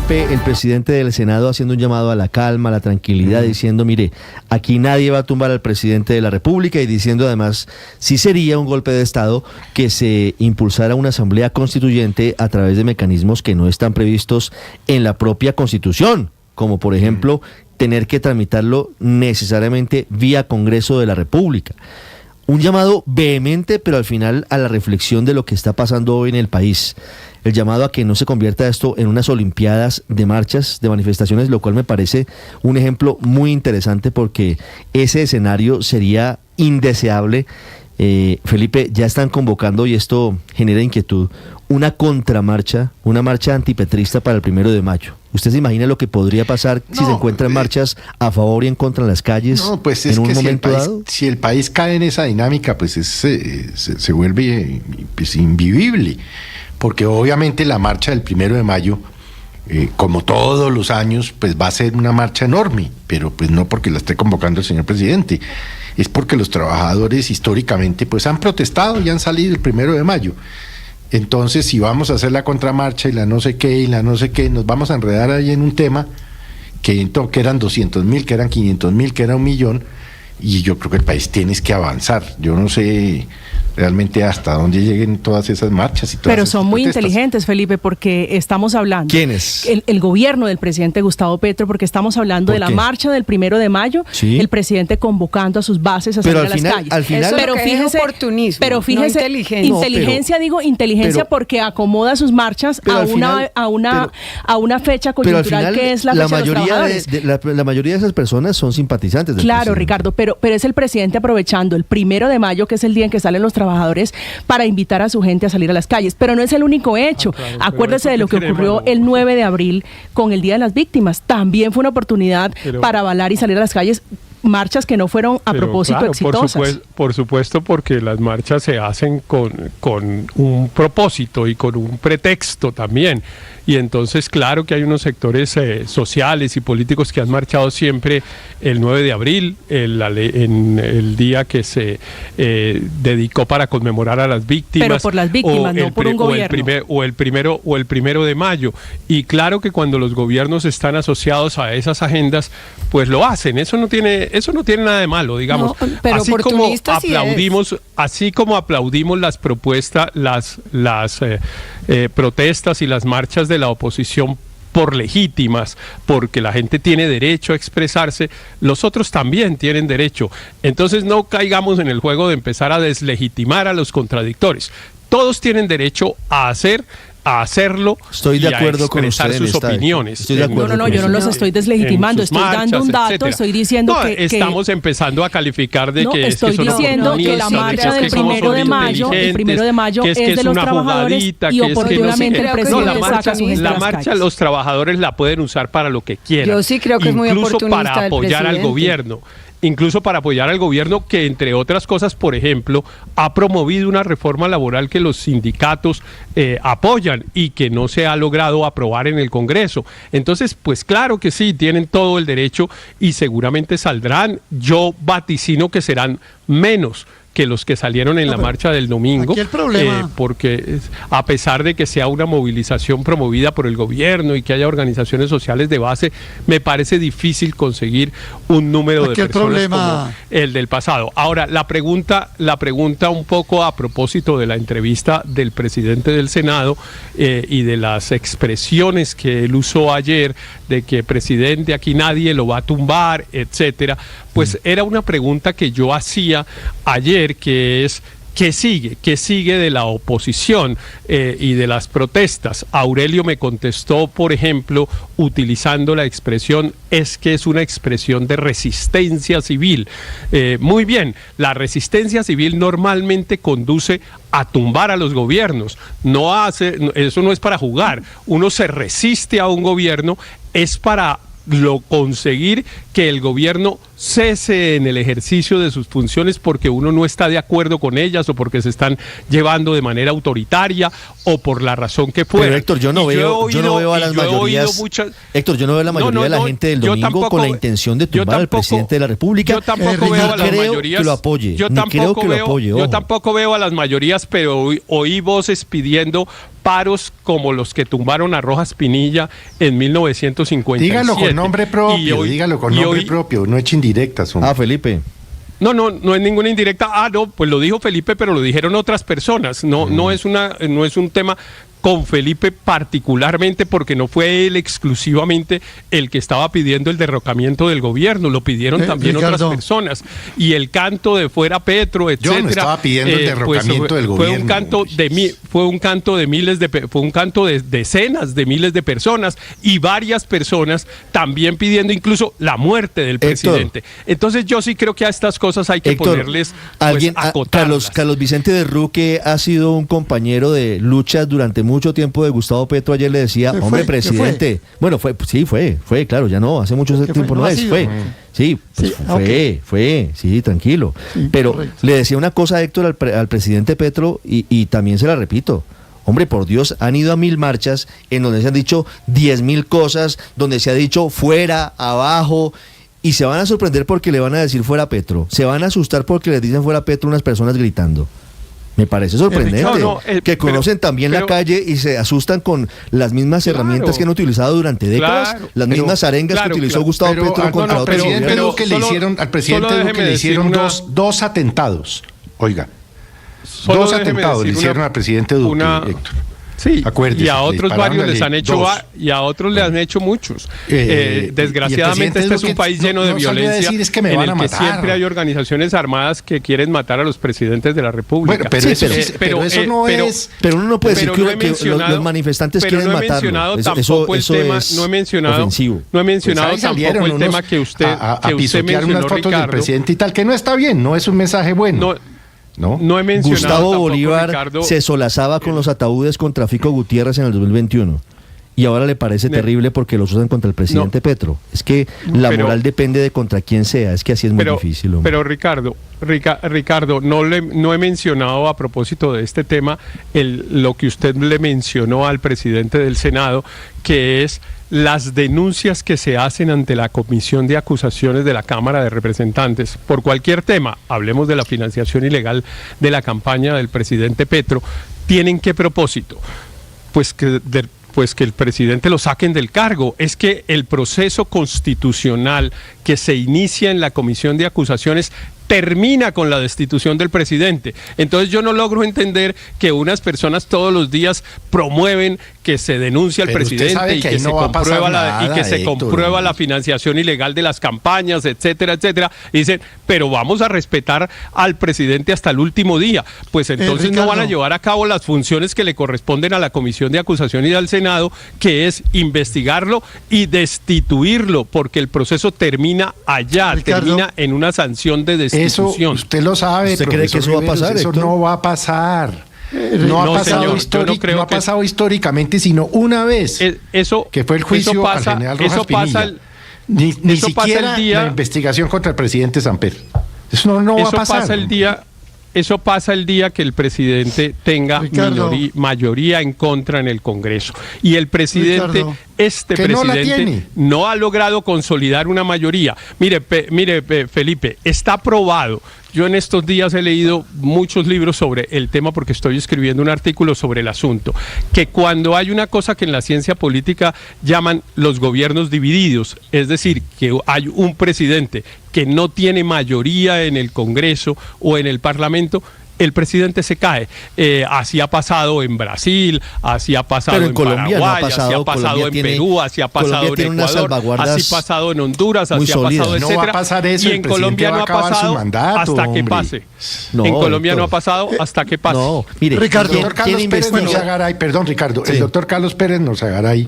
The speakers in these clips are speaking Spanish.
Felipe, el presidente del Senado haciendo un llamado a la calma, a la tranquilidad, diciendo, mire, aquí nadie va a tumbar al presidente de la República, y diciendo además, sí sería un golpe de Estado que se impulsara una asamblea constituyente a través de mecanismos que no están previstos en la propia Constitución, como por ejemplo, tener que tramitarlo necesariamente vía Congreso de la República. Un llamado vehemente, pero al final a la reflexión de lo que está pasando hoy en el país. El llamado a que no se convierta esto en unas olimpiadas de marchas, de manifestaciones, lo cual me parece un ejemplo muy interesante porque ese escenario sería indeseable. Felipe, ya están convocando, y esto genera inquietud, una contramarcha, una marcha antipetrista para el 1 de mayo. ¿Usted se imagina lo que podría pasar si se encuentran marchas a favor y en contra en las calles en un momento dado? Si el país cae en esa dinámica, pues se vuelve pues, invivible. Porque obviamente la marcha del 1 de mayo, como todos los años, pues va a ser una marcha enorme, pero pues no porque la esté convocando el señor presidente, es porque los trabajadores históricamente pues han protestado y han salido el 1 de mayo. Entonces, si vamos a hacer la contramarcha y la no sé qué, nos vamos a enredar ahí en un tema que eran 200.000, que eran 500.000, que era 1.000.000, y yo creo que el país tiene que avanzar. Yo no sé realmente hasta dónde lleguen todas esas marchas y todas. Pero esas son muy protestas. inteligentes, Felipe, porque estamos hablando. ¿Quiénes? El gobierno del presidente Gustavo Petro, porque estamos hablando de la marcha del 1 de mayo, ¿sí? El presidente convocando a sus bases a salir a las calles. Al final, pero fíjese, oportunismo, pero fíjese, no inteligencia porque acomoda sus marchas a una fecha coyuntural final, que es la fecha de los trabajadores. La mayoría de esas personas son simpatizantes del Claro, presidente. Ricardo, pero es el presidente aprovechando el 1 de mayo, que es el día en que salen los trabajadores, para invitar a su gente a salir a las calles. Pero no es el único hecho. Claro, acuérdese de lo que ocurrió el 9 de abril con el Día de las Víctimas. También fue una oportunidad para avalar y salir a las calles. Marchas que no fueron a propósito claro, exitosas. Por supuesto, porque las marchas se hacen con un propósito y con un pretexto también. Y entonces, claro que hay unos sectores sociales y políticos que han marchado siempre el 9 de abril, en el día que se dedicó para conmemorar a las víctimas. Pero por las víctimas, no por un gobierno. O el 1 de mayo. Y claro que cuando los gobiernos están asociados a esas agendas, pues lo hacen. Eso no tiene nada de malo, digamos. No, pero así como aplaudimos las propuestas, las protestas y las marchas de la oposición por legítimas, porque la gente tiene derecho a expresarse, los otros también tienen derecho. Entonces no caigamos en el juego de empezar a deslegitimar a los contradictores. Todos tienen derecho a hacerlo. Estoy de acuerdo con usted sus opiniones. Estoy de acuerdo. No, yo no los estoy deslegitimando, estoy dando un dato, etcétera. estoy diciendo que estamos empezando a calificar de que estoy diciendo que la marcha del 1 de mayo, es de los trabajadores y oportunamente el presidente saca su gente a las calles. La marcha los trabajadores la pueden usar para lo que quieran. Yo sí creo que es muy oportunista incluso para apoyar al gobierno. Incluso para apoyar al gobierno que, entre otras cosas, por ejemplo, ha promovido una reforma laboral que los sindicatos apoyan y que no se ha logrado aprobar en el Congreso. Entonces, pues claro que sí, tienen todo el derecho y seguramente saldrán. Yo vaticino que serán menos que los que salieron en la marcha del domingo, aquí el problema, porque a pesar de que sea una movilización promovida por el gobierno y que haya organizaciones sociales de base, me parece difícil conseguir un número de personas como el del pasado. Ahora, la pregunta un poco a propósito de la entrevista del presidente del Senado y de las expresiones que él usó ayer, de que presidente, aquí nadie lo va a tumbar, etcétera, pues era una pregunta que yo hacía ayer, que es ¿qué sigue de la oposición y de las protestas? Aurelio me contestó, por ejemplo, utilizando la expresión, es que es una expresión de resistencia civil. Muy bien, la resistencia civil normalmente conduce a tumbar a los gobiernos. Eso no es para jugar. Uno se resiste a un gobierno, es para conseguir que el gobierno cese en el ejercicio de sus funciones porque uno no está de acuerdo con ellas o porque se están llevando de manera autoritaria o por la razón que fuera. Pero Héctor, yo no veo a las mayorías. Héctor, yo no veo a la mayoría de la gente del domingo con la intención de tumbar al presidente de la República. Yo tampoco veo a las mayorías. Que lo apoye. Yo tampoco veo a las mayorías, pero oí voces pidiendo paros como los que tumbaron a Rojas Pinilla en 1957. Dígalo con nombre propio, no eche indirectas. Felipe. No es ninguna indirecta. Pues lo dijo Felipe, pero lo dijeron otras personas. No es un tema con Felipe particularmente, porque no fue él exclusivamente el que estaba pidiendo el derrocamiento del gobierno, lo pidieron también otras personas. Y el canto de fuera Petro, etcétera. Yo no estaba pidiendo el derrocamiento del gobierno. Fue un canto de decenas de miles de personas, y varias personas también pidiendo incluso la muerte del presidente. Entonces yo sí creo que a estas cosas hay que ponerles acotarlas. Carlos Vicente de Ruque ha sido un compañero de luchas durante mucho tiempo de Gustavo Petro. Ayer le decía, hombre, presidente. Bueno, fue, claro, ya no, hace mucho tiempo no es, fue. Sí, pues fue, tranquilo. Sí, pero correcto. Le decía una cosa, Héctor, al presidente Petro, y también se la repito. Hombre, por Dios, han ido a 1000 marchas en donde se han dicho 10.000 cosas, donde se ha dicho fuera, abajo, y se van a sorprender porque le van a decir fuera Petro. Se van a asustar porque les dicen fuera Petro unas personas gritando. Me parece sorprendente que conocen también la calle y se asustan con las mismas herramientas que han utilizado durante décadas, las mismas arengas que utilizó Gustavo Petro contra otros gobiernos. Al presidente Duque le hicieron dos atentados. Oiga, dos atentados le hicieron al presidente Duque, Héctor. Sí, acuérdese, y a otros varios les han hecho y a otros le han hecho muchos. Desgraciadamente este es un país lleno de violencia, en el que siempre hay organizaciones armadas que quieren matar a los presidentes de la República. Bueno, pero eso no es. Pero uno no puede decir que los manifestantes quieren matarlo. No he mencionado tampoco el tema que usted mencionó, unas fotos del presidente y tal, que no está bien, no es un mensaje bueno. No he mencionado Gustavo tampoco, Bolívar, Ricardo, se solazaba con los ataúdes contra Fico Gutiérrez en el 2021 y ahora le parece terrible porque los usan contra el presidente Petro. Es que la moral depende de contra quién sea, es que así es muy difícil. Hombre. Pero Ricardo, no he mencionado a propósito de este tema lo que usted le mencionó al presidente del Senado, que es las denuncias que se hacen ante la Comisión de Acusaciones de la Cámara de Representantes por cualquier tema, hablemos de la financiación ilegal de la campaña del presidente Petro, ¿tienen qué propósito? Pues que el presidente lo saquen del cargo. Es que el proceso constitucional que se inicia en la Comisión de Acusaciones termina con la destitución del presidente. Entonces yo no logro entender que unas personas todos los días promueven que se denuncie al presidente y que se comprueba la financiación ilegal de las campañas, etcétera, etcétera. Y dicen, pero vamos a respetar al presidente hasta el último día. Pues entonces no van a llevar a cabo las funciones que le corresponden a la Comisión de Acusación y al Senado, que es investigarlo y destituirlo, porque el proceso termina allá, termina en una sanción de destitución. Eso usted lo sabe. ¿Usted cree que eso va a pasar? Eso no va a pasar. No ha pasado históricamente, sino una vez, que fue el juicio al general Rojas Pinilla. Ni siquiera la investigación contra el presidente Samper. Eso no va a pasar. Eso pasa el día que el presidente tenga mayoría en contra en el Congreso. Y el presidente, presidente, no ha logrado consolidar una mayoría. Mire, Felipe, está probado. Yo en estos días he leído muchos libros sobre el tema porque estoy escribiendo un artículo sobre el asunto, que cuando hay una cosa que en la ciencia política llaman los gobiernos divididos, es decir, que hay un presidente que no tiene mayoría en el Congreso o en el Parlamento, el presidente se cae. Así ha pasado en Brasil, así ha pasado en Paraguay, así ha pasado en Perú, así ha pasado en Ecuador, así ha pasado en Honduras, así ha pasado, etcétera. No va a pasar eso, y en Colombia no ha pasado hasta que pase. En Colombia no ha pasado hasta que pase. No, mire, Ricardo, el doctor Carlos Pérez Norzagaray, perdón, Ricardo, el doctor Carlos Pérez Norzagaray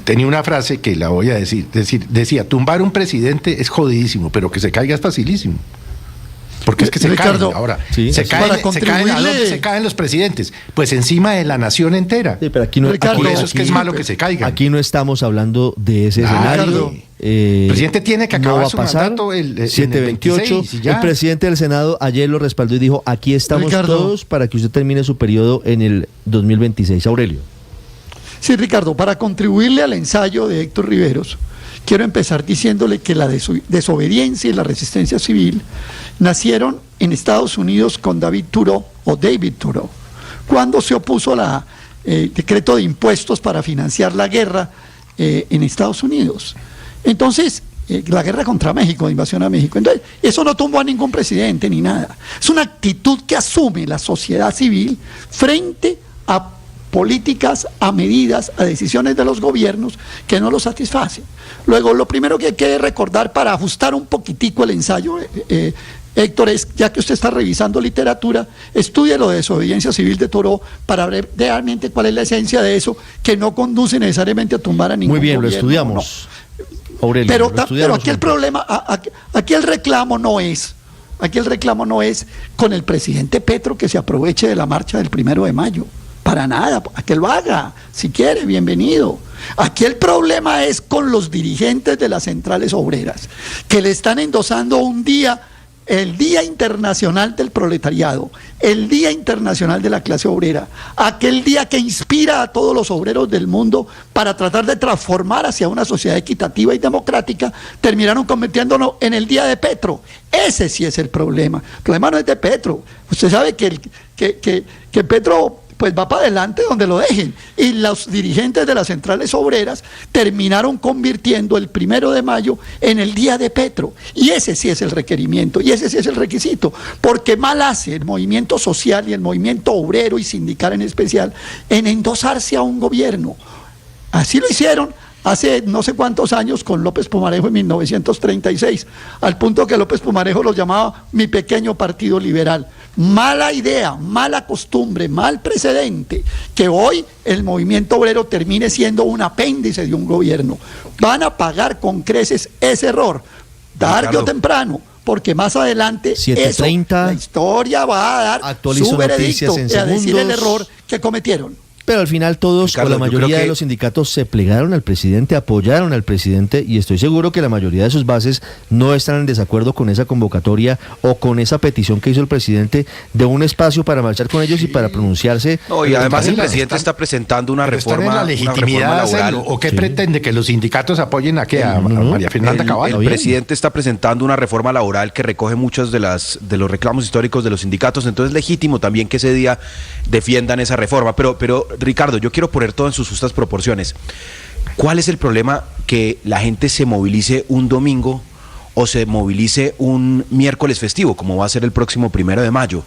tenía una frase que la voy a decir, decía, tumbar un presidente es jodidísimo, pero que se caiga es facilísimo. Porque es que se caen ahora. Sí, se caen los presidentes. Pues encima de la nación entera. Sí, pero aquí no, por eso es que es malo que se caigan. Aquí no estamos hablando de ese escenario. El presidente tiene que acabar su mandato el 728. El presidente del Senado ayer lo respaldó y dijo, aquí estamos todos para que usted termine su periodo en el 2026. Aurelio. Sí, Ricardo, para contribuirle al ensayo de Héctor Riveros, quiero empezar diciéndole que la desobediencia y la resistencia civil nacieron en Estados Unidos con David Thoreau. cuando se opuso al decreto de impuestos para financiar la guerra en Estados Unidos. Entonces, la guerra contra México, la invasión a México. Entonces, eso no tumbó a ningún presidente ni nada. Es una actitud que asume la sociedad civil frente a políticas, a medidas, a decisiones de los gobiernos que no los satisfacen. Luego, lo primero que hay que recordar para ajustar un poquitico el ensayo, Héctor, es, ya que usted está revisando literatura, estudie lo de desobediencia civil de Thoreau para ver realmente cuál es la esencia de eso, que no conduce necesariamente a tumbar a ningún gobierno. Muy bien, lo estudiamos. No. Aurelio, pero aquí el problema, aquí el reclamo no es con el presidente Petro que se aproveche de la marcha del 1 de mayo. Para nada, a que lo haga, si quiere, bienvenido. Aquí el problema es con los dirigentes de las centrales obreras, que le están endosando un día, el Día Internacional del Proletariado, el Día Internacional de la Clase Obrera, aquel día que inspira a todos los obreros del mundo para tratar de transformar hacia una sociedad equitativa y democrática, terminaron convirtiéndonos en el Día de Petro. Ese sí es el problema. El problema no es de Petro. Usted sabe que Petro pues va para adelante donde lo dejen. Y los dirigentes de las centrales obreras terminaron convirtiendo el 1 de mayo en el Día de Petro. Y ese sí es el requerimiento, y ese sí es el requisito, porque mal hace el movimiento social y el movimiento obrero y sindical en especial en endosarse a un gobierno. Así lo hicieron hace no sé cuántos años con López Pumarejo en 1936, al punto que López Pumarejo los llamaba mi pequeño partido liberal. Mala idea, mala costumbre, mal precedente, que hoy el movimiento obrero termine siendo un apéndice de un gobierno. Van a pagar con creces ese error, tarde o temprano, porque más adelante eso, la historia va a dar su veredicto y a decir el error que cometieron. Pero al final todos, Ricardo, o la mayoría de los sindicatos se plegaron al presidente, apoyaron al presidente, y estoy seguro que la mayoría de sus bases no están en desacuerdo con esa convocatoria o con esa petición que hizo el presidente de un espacio para marchar con ellos y para pronunciarse. No, y además el presidente está presentando una reforma, ¿están en la legitimidad laboral? ¿O qué pretende? ¿Que los sindicatos apoyen a qué? ¿A María Fernanda Cabal? El presidente está presentando una reforma laboral que recoge muchos de los reclamos históricos de los sindicatos, entonces es legítimo también que ese día defiendan esa reforma. Pero Ricardo, yo quiero poner todo en sus justas proporciones. ¿Cuál es el problema que la gente se movilice un domingo o se movilice un miércoles festivo, como va a ser el próximo 1 de mayo,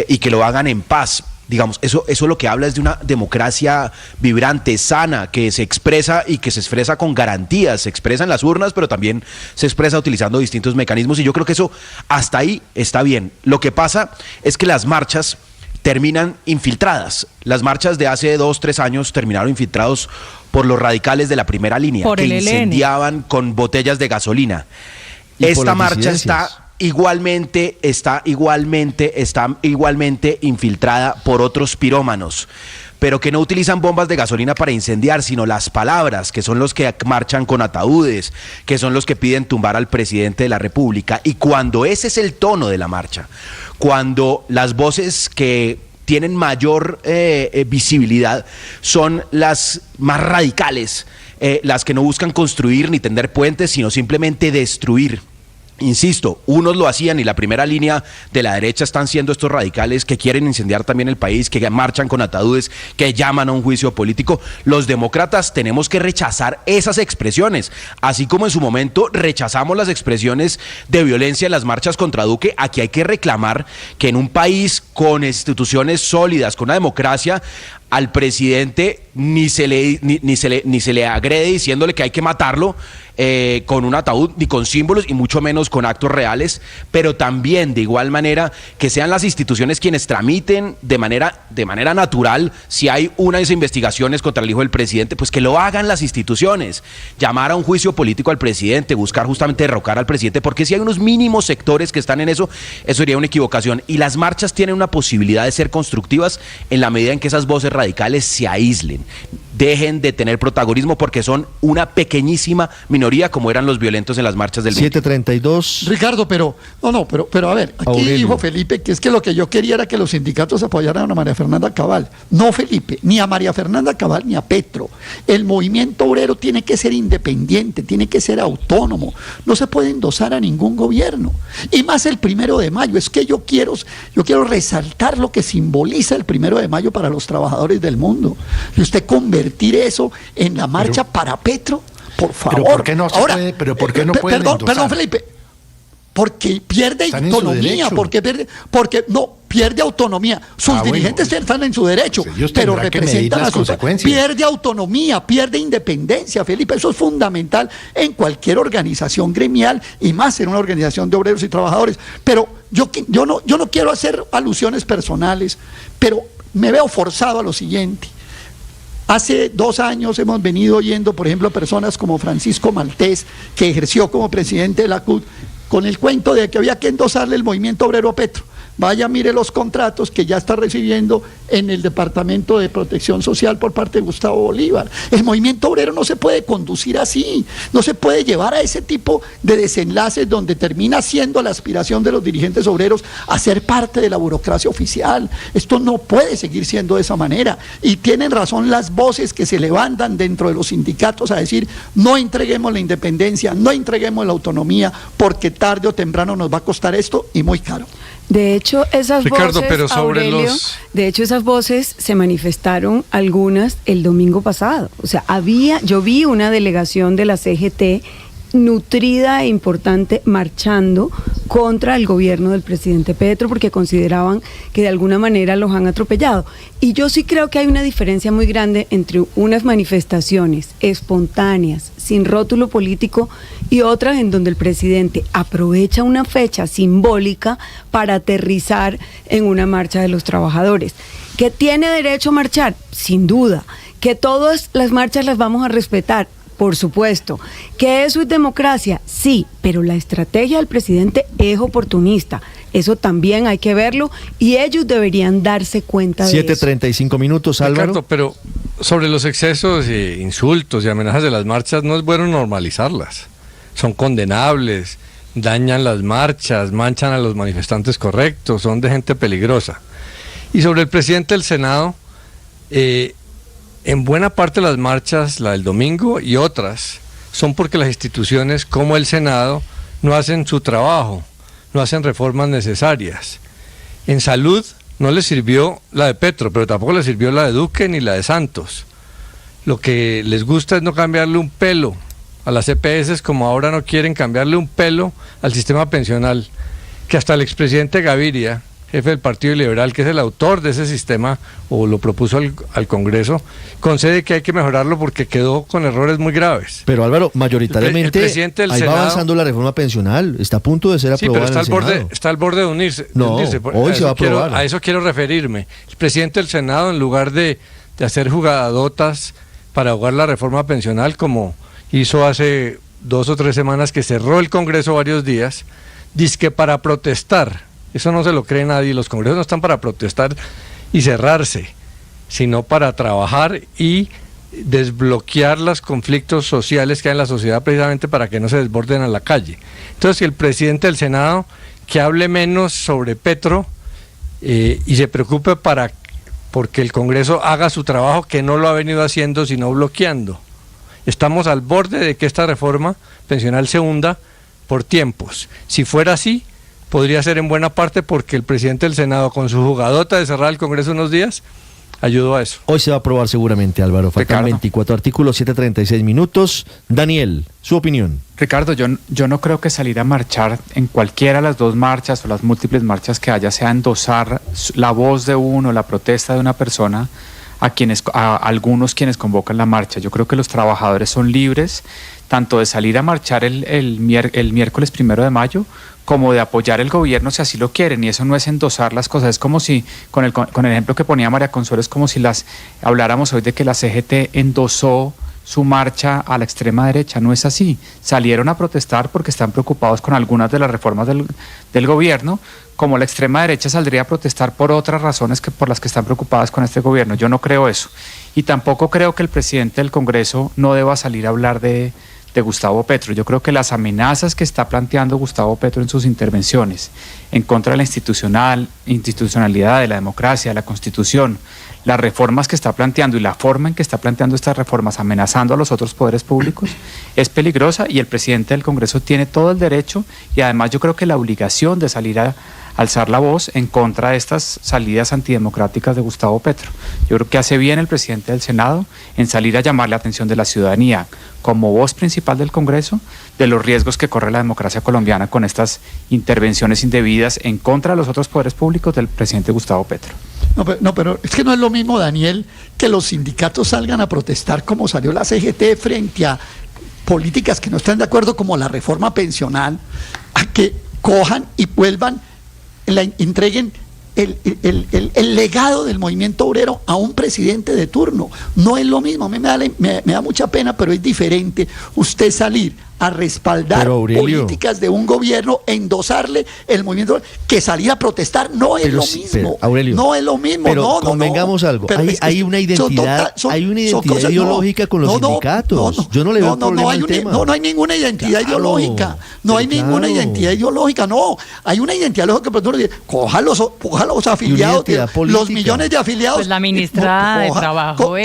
y que lo hagan en paz? Digamos, eso lo que habla es de una democracia vibrante, sana, que se expresa y que se expresa con garantías, se expresa en las urnas, pero también se expresa utilizando distintos mecanismos, y yo creo que eso hasta ahí está bien. Lo que pasa es que las marchas terminan infiltradas. Las marchas de hace 2-3 años terminaron infiltrados por los radicales de la primera línea, que incendiaban con botellas de gasolina. Esta marcha está igualmente infiltrada por otros pirómanos, pero que no utilizan bombas de gasolina para incendiar, sino las palabras, que son los que marchan con ataúdes, que son los que piden tumbar al presidente de la República. Y cuando ese es el tono de la marcha, cuando las voces que tienen mayor visibilidad son las más radicales, las que no buscan construir ni tender puentes, sino simplemente destruir. Insisto, unos lo hacían y la primera línea de la derecha están siendo estos radicales que quieren incendiar también el país, que marchan con ataúdes, que llaman a un juicio político. Los demócratas tenemos que rechazar esas expresiones, así como en su momento rechazamos las expresiones de violencia en las marchas contra Duque. Aquí hay que reclamar que en un país con instituciones sólidas, con una democracia, al presidente ni se le agrede diciéndole que hay que matarlo con un ataúd, ni con símbolos, y mucho menos con actos reales, pero también de igual manera que sean las instituciones quienes tramiten de manera natural, si hay unas investigaciones contra el hijo del presidente, pues que lo hagan las instituciones. Llamar a un juicio político al presidente, buscar justamente derrocar al presidente, porque si hay unos mínimos sectores que están en eso sería una equivocación. Y las marchas tienen una posibilidad de ser constructivas en la medida en que esas voces radicales se aíslen. dejen de tener protagonismo porque son una pequeñísima minoría como eran los violentos en las marchas del 7:32. Ricardo, pero a ver, aquí Aurelio dijo Felipe que es que lo que yo quería era que los sindicatos apoyaran a María Fernanda Cabal. No, Felipe, ni a María Fernanda Cabal ni a Petro. El movimiento obrero tiene que ser independiente, tiene que ser autónomo. No se puede endosar a ningún gobierno. Y más el 1 de mayo. Es que yo quiero resaltar lo que simboliza el 1 de mayo para los trabajadores del mundo. Y usted convertir eso en la marcha para Petro, por favor. ¿Pero por qué no se puede? ¿Pero por qué no pueden endosar? Perdón, Felipe. Porque pierde autonomía, porque pierde autonomía. Sus dirigentes están en su derecho, pero representan a sus consecuencias. Pierde autonomía, pierde independencia, Felipe. Eso es fundamental en cualquier organización gremial y más en una organización de obreros y trabajadores. Pero yo no quiero hacer alusiones personales, pero me veo forzado a lo siguiente. Hace 2 años hemos venido oyendo, por ejemplo, personas como Francisco Maltés, que ejerció como presidente de la CUT, con el cuento de que había que endosarle el movimiento obrero a Petro. Vaya, mire los contratos que ya está recibiendo en el Departamento de Protección Social por parte de Gustavo Bolívar. El movimiento obrero no se puede conducir así, no se puede llevar a ese tipo de desenlaces donde termina siendo la aspiración de los dirigentes obreros a ser parte de la burocracia oficial. Esto no puede seguir siendo de esa manera. Y tienen razón las voces que se levantan dentro de los sindicatos a decir: no entreguemos la independencia, no entreguemos la autonomía, porque tarde o temprano nos va a costar esto y muy caro. De hecho, esas Ricardo, voces, pero sobre Aurelio, de hecho, esas voces se manifestaron algunas el domingo pasado. O sea, yo vi una delegación de la CGT nutrida e importante marchando contra el gobierno del presidente Petro porque consideraban que de alguna manera los han atropellado. Y yo sí creo que hay una diferencia muy grande entre unas manifestaciones espontáneas, sin rótulo político, y otras en donde el presidente aprovecha una fecha simbólica para aterrizar en una marcha de los trabajadores. ¿Que tiene derecho a marchar? Sin duda. ¿Que todas las marchas las vamos a respetar? Por supuesto. ¿Que eso es democracia? Sí, pero la estrategia del presidente es oportunista. Eso también hay que verlo y ellos deberían darse cuenta de eso. 7:35 minutos, Álvaro. Ricardo, pero sobre los excesos, insultos y amenazas de las marchas no es bueno normalizarlas. Son condenables, dañan las marchas, manchan a los manifestantes correctos, son de gente peligrosa. Y sobre el presidente del Senado, en buena parte las marchas, la del domingo y otras, son porque las instituciones como el Senado no hacen su trabajo, no hacen reformas necesarias. En salud no les sirvió la de Petro, pero tampoco les sirvió la de Duque ni la de Santos. Lo que les gusta es no cambiarle un pelo a las EPS, como ahora no quieren cambiarle un pelo al sistema pensional, que hasta el expresidente Gaviria, jefe del Partido Liberal, que es el autor de ese sistema, o lo propuso al Congreso, concede que hay que mejorarlo porque quedó con errores muy graves. Pero Álvaro, mayoritariamente el presidente del ahí Senado, va avanzando la reforma pensional, está a punto de ser aprobada en el Senado. Está al borde de unirse. No, hoy se va a aprobar. A eso quiero referirme. El presidente del Senado, en lugar de hacer jugadotas para ahogar la reforma pensional, como hizo hace 2 o 3 semanas, que cerró el Congreso varios días, dizque para protestar. Eso no se lo cree nadie. Los congresos no están para protestar y cerrarse, sino para trabajar y desbloquear los conflictos sociales que hay en la sociedad, precisamente para que no se desborden a la calle. Entonces, si el presidente del Senado, que hable menos sobre Petro y se preocupe porque el Congreso haga su trabajo, que no lo ha venido haciendo, sino bloqueando. Estamos al borde de que esta reforma pensional se hunda por tiempos. Si fuera así, podría ser en buena parte porque el presidente del Senado, con su jugadota de cerrar el Congreso unos días, ayudó a eso. Hoy se va a aprobar seguramente, Álvaro. Faltan 24 artículos, 7:36 minutos. Daniel, su opinión. Ricardo, yo no creo que salir a marchar en cualquiera de las 2 marchas o las múltiples marchas que haya sea endosar la voz de uno, la protesta de una persona a algunos quienes convocan la marcha. Yo creo que los trabajadores son libres tanto de salir a marchar el miércoles 1 de mayo como de apoyar el gobierno si así lo quieren, y eso no es endosar las cosas. Es como si, con el ejemplo que ponía María Consuelo, es como si habláramos hoy de que la CGT endosó su marcha a la extrema derecha. No es así. Salieron a protestar porque están preocupados con algunas de las reformas del gobierno, como la extrema derecha saldría a protestar por otras razones que por las que están preocupadas con este gobierno. Yo no creo eso. Y tampoco creo que el presidente del Congreso no deba salir a hablar de Gustavo Petro. Yo creo que las amenazas que está planteando Gustavo Petro en sus intervenciones en contra de la institucionalidad, de la democracia, de la Constitución, las reformas que está planteando y la forma en que está planteando estas reformas amenazando a los otros poderes públicos es peligrosa, y el presidente del Congreso tiene todo el derecho y además yo creo que la obligación de salir a alzar la voz en contra de estas salidas antidemocráticas de Gustavo Petro. Yo creo que hace bien el presidente del Senado en salir a llamar la atención de la ciudadanía como voz principal del Congreso de los riesgos que corre la democracia colombiana con estas intervenciones indebidas en contra de los otros poderes públicos del presidente Gustavo Petro. No, pero es que no es lo mismo, Daniel, que los sindicatos salgan a protestar como salió la CGT frente a políticas que no están de acuerdo, como la reforma pensional, a que cojan y vuelvan, entreguen el legado del movimiento obrero a un presidente de turno. No es lo mismo. A mí me da mucha pena, pero es diferente usted salir a respaldar políticas de un gobierno, endosarle el movimiento, que salir a protestar. No es lo mismo. Aurelio, no es lo mismo. Pero convengamos algo. Hay una identidad, ideológica con los sindicatos. Yo no le veo problema al tema. No hay ninguna identidad ideológica. No hay ninguna identidad ideológica. No, hay una identidad ideológica. Pero coja los afiliados, los millones de afiliados. Pues la ministra de Trabajo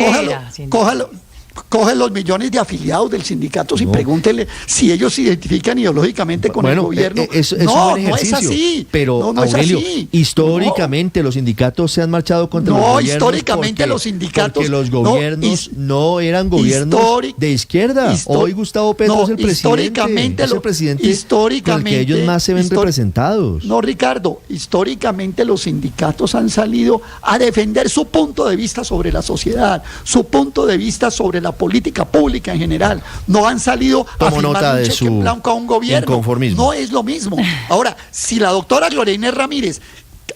Coge los millones de afiliados del sindicato y pregúntele si ellos se identifican ideológicamente con el gobierno. No es así. Pero, Aurelio, históricamente los sindicatos se han marchado contra los gobiernos. Históricamente los sindicatos. Porque los gobiernos no eran gobiernos de izquierda. Hoy Gustavo Petro es el presidente. Es el presidente con el que ellos más se ven representados. No, Ricardo, históricamente los sindicatos han salido a defender su punto de vista sobre la sociedad, su punto de vista sobre la política pública en general. No han salido a firmar un cheque en blanco a un gobierno. No es lo mismo. Ahora, si la doctora Gloria Inés Ramírez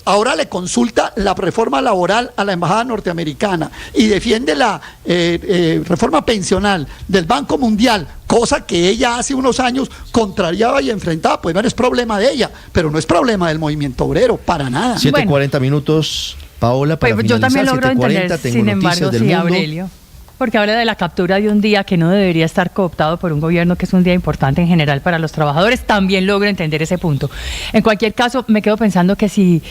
ahora le consulta la reforma laboral a la embajada norteamericana y defiende la reforma pensional del Banco Mundial, cosa que ella hace unos años contrariaba y enfrentaba, pues no es problema de ella, pero no es problema del movimiento obrero, para nada. 7:40 minutos, Paola, para pues yo también logro entender, sin embargo, sí, Aurelio, porque habla de la captura de un día que no debería estar cooptado por un gobierno, que es un día importante en general para los trabajadores. También logro entender ese punto. En cualquier caso, me quedo pensando que si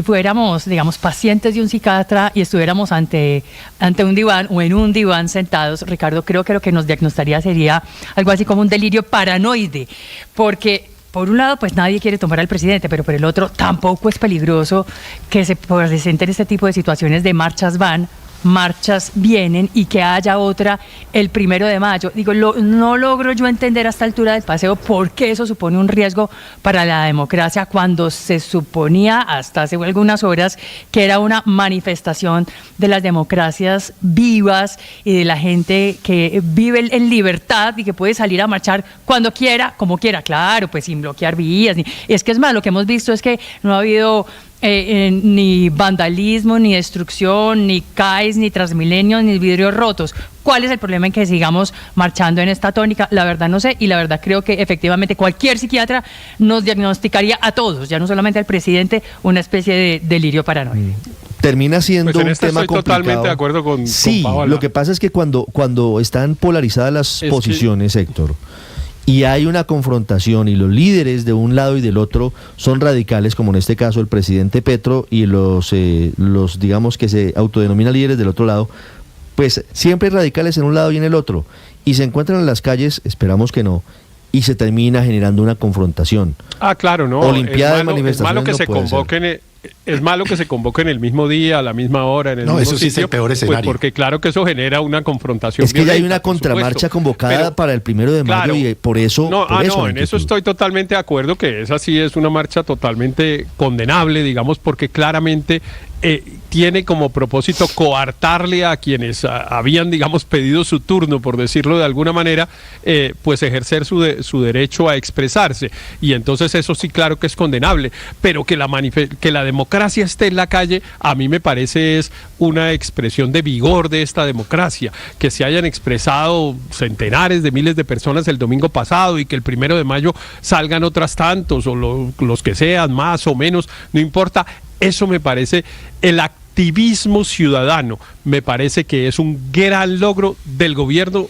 fuéramos, digamos, pacientes de un psiquiatra y estuviéramos ante un diván o en un diván sentados, Ricardo, creo que lo que nos diagnosticaría sería algo así como un delirio paranoide, porque por un lado, pues nadie quiere tomar al presidente, pero por el otro tampoco es peligroso que se presenten este tipo de situaciones de marchas marchas vienen y que haya otra el 1 de mayo. Digo, no logro yo entender a esta altura del paseo por qué eso supone un riesgo para la democracia cuando se suponía hasta hace algunas horas que era una manifestación de las democracias vivas y de la gente que vive en libertad y que puede salir a marchar cuando quiera, como quiera, claro, pues sin bloquear vías. Es que es más, lo que hemos visto es que no ha habido ni vandalismo, ni destrucción, ni CAIs, ni Transmilenios, ni vidrios rotos. ¿Cuál es el problema en que sigamos marchando en esta tónica? La verdad no sé, y la verdad creo que efectivamente cualquier psiquiatra nos diagnosticaría a todos, ya no solamente al presidente, una especie de delirio paranoide. Termina siendo un tema complicado. Estoy totalmente de acuerdo con Paola. Lo que pasa es que cuando están polarizadas las posiciones, Héctor, y hay una confrontación y los líderes de un lado y del otro son radicales, como en este caso el presidente Petro y los digamos que se autodenominan líderes del otro lado, pues siempre hay radicales en un lado y en el otro, y se encuentran en las calles, esperamos que no, y se termina generando una confrontación. Claro, no. Olimpiada de manifestaciones. Es malo que se convoquen. Es malo que se convoquen el mismo día, a la misma hora, en el mismo sitio. No, eso sí es el peor escenario. Pues porque claro que eso genera una confrontación. Es que ya hay una contramarcha convocada para el 1 de mayo, y por eso... En eso estoy totalmente de acuerdo, que esa sí es una marcha totalmente condenable, digamos, porque claramente tiene como propósito coartarle a quienes habían, digamos, pedido su turno, por decirlo de alguna manera, pues ejercer su derecho a expresarse. Y entonces eso sí, claro que es condenable, pero que la democracia esté en la calle, a mí me parece es una expresión de vigor de esta democracia. Que se hayan expresado centenares de miles de personas el domingo pasado y que el 1 de mayo salgan otras tantos, o los que sean, más o menos, no importa. Eso me parece, el activismo ciudadano, me parece que es un gran logro del gobierno,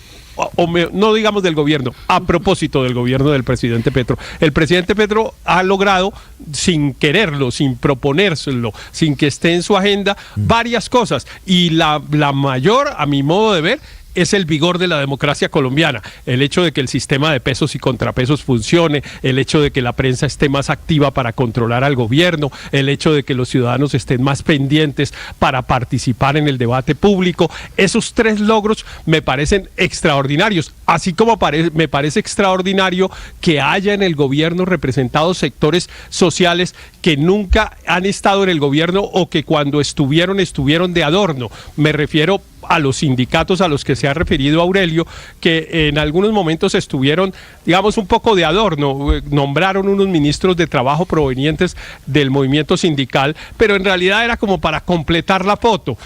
no digamos del gobierno, a propósito del gobierno del presidente Petro. El presidente Petro ha logrado, sin quererlo, sin proponérselo, sin que esté en su agenda, varias cosas. Y la mayor, a mi modo de ver, es el vigor de la democracia colombiana, el hecho de que el sistema de pesos y contrapesos funcione, el hecho de que la prensa esté más activa para controlar al gobierno, el hecho de que los ciudadanos estén más pendientes para participar en el debate público. Esos 3 logros me parecen extraordinarios, así como me parece extraordinario que haya en el gobierno representados sectores sociales que nunca han estado en el gobierno o que cuando estuvieron de adorno. Me refiero a los sindicatos a los que se ha referido Aurelio, que en algunos momentos estuvieron, digamos, un poco de adorno, nombraron unos ministros de trabajo provenientes del movimiento sindical, pero en realidad era como para completar la foto,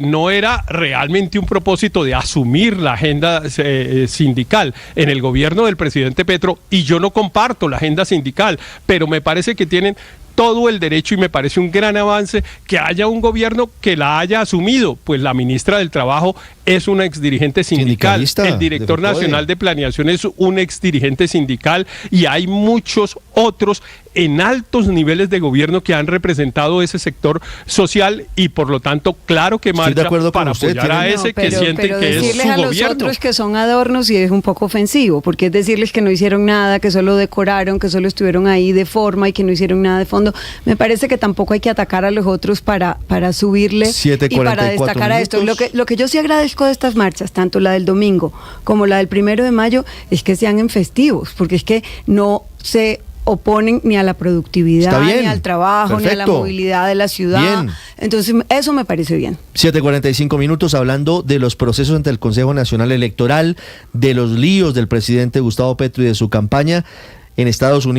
no era realmente un propósito de asumir la agenda sindical en el gobierno del presidente Petro, y yo no comparto la agenda sindical, pero me parece que tienen todo el derecho y me parece un gran avance que haya un gobierno que la haya asumido, pues la ministra del Trabajo es una exdirigente sindical, el director nacional de planeación es un exdirigente sindical y hay muchos otros en altos niveles de gobierno que han representado ese sector social y por lo tanto, claro que marcha para apoyar a ese que sienten que es su gobierno. Pero decirles a los otros que son adornos y es un poco ofensivo, porque es decirles que no hicieron nada, que solo decoraron, que solo estuvieron ahí de forma y que no hicieron nada de fondo. Me parece que tampoco hay que atacar a los otros para subirle y para destacar a esto. Lo que yo sí agradezco de estas marchas, tanto la del domingo como la del 1 de mayo, es que sean en festivos, porque es que no se oponen ni a la productividad, ni al trabajo, perfecto, ni a la movilidad de la ciudad. Bien. Entonces, eso me parece bien. 7:45 minutos, hablando de los procesos ante el Consejo Nacional Electoral, de los líos del presidente Gustavo Petro y de su campaña en Estados Unidos.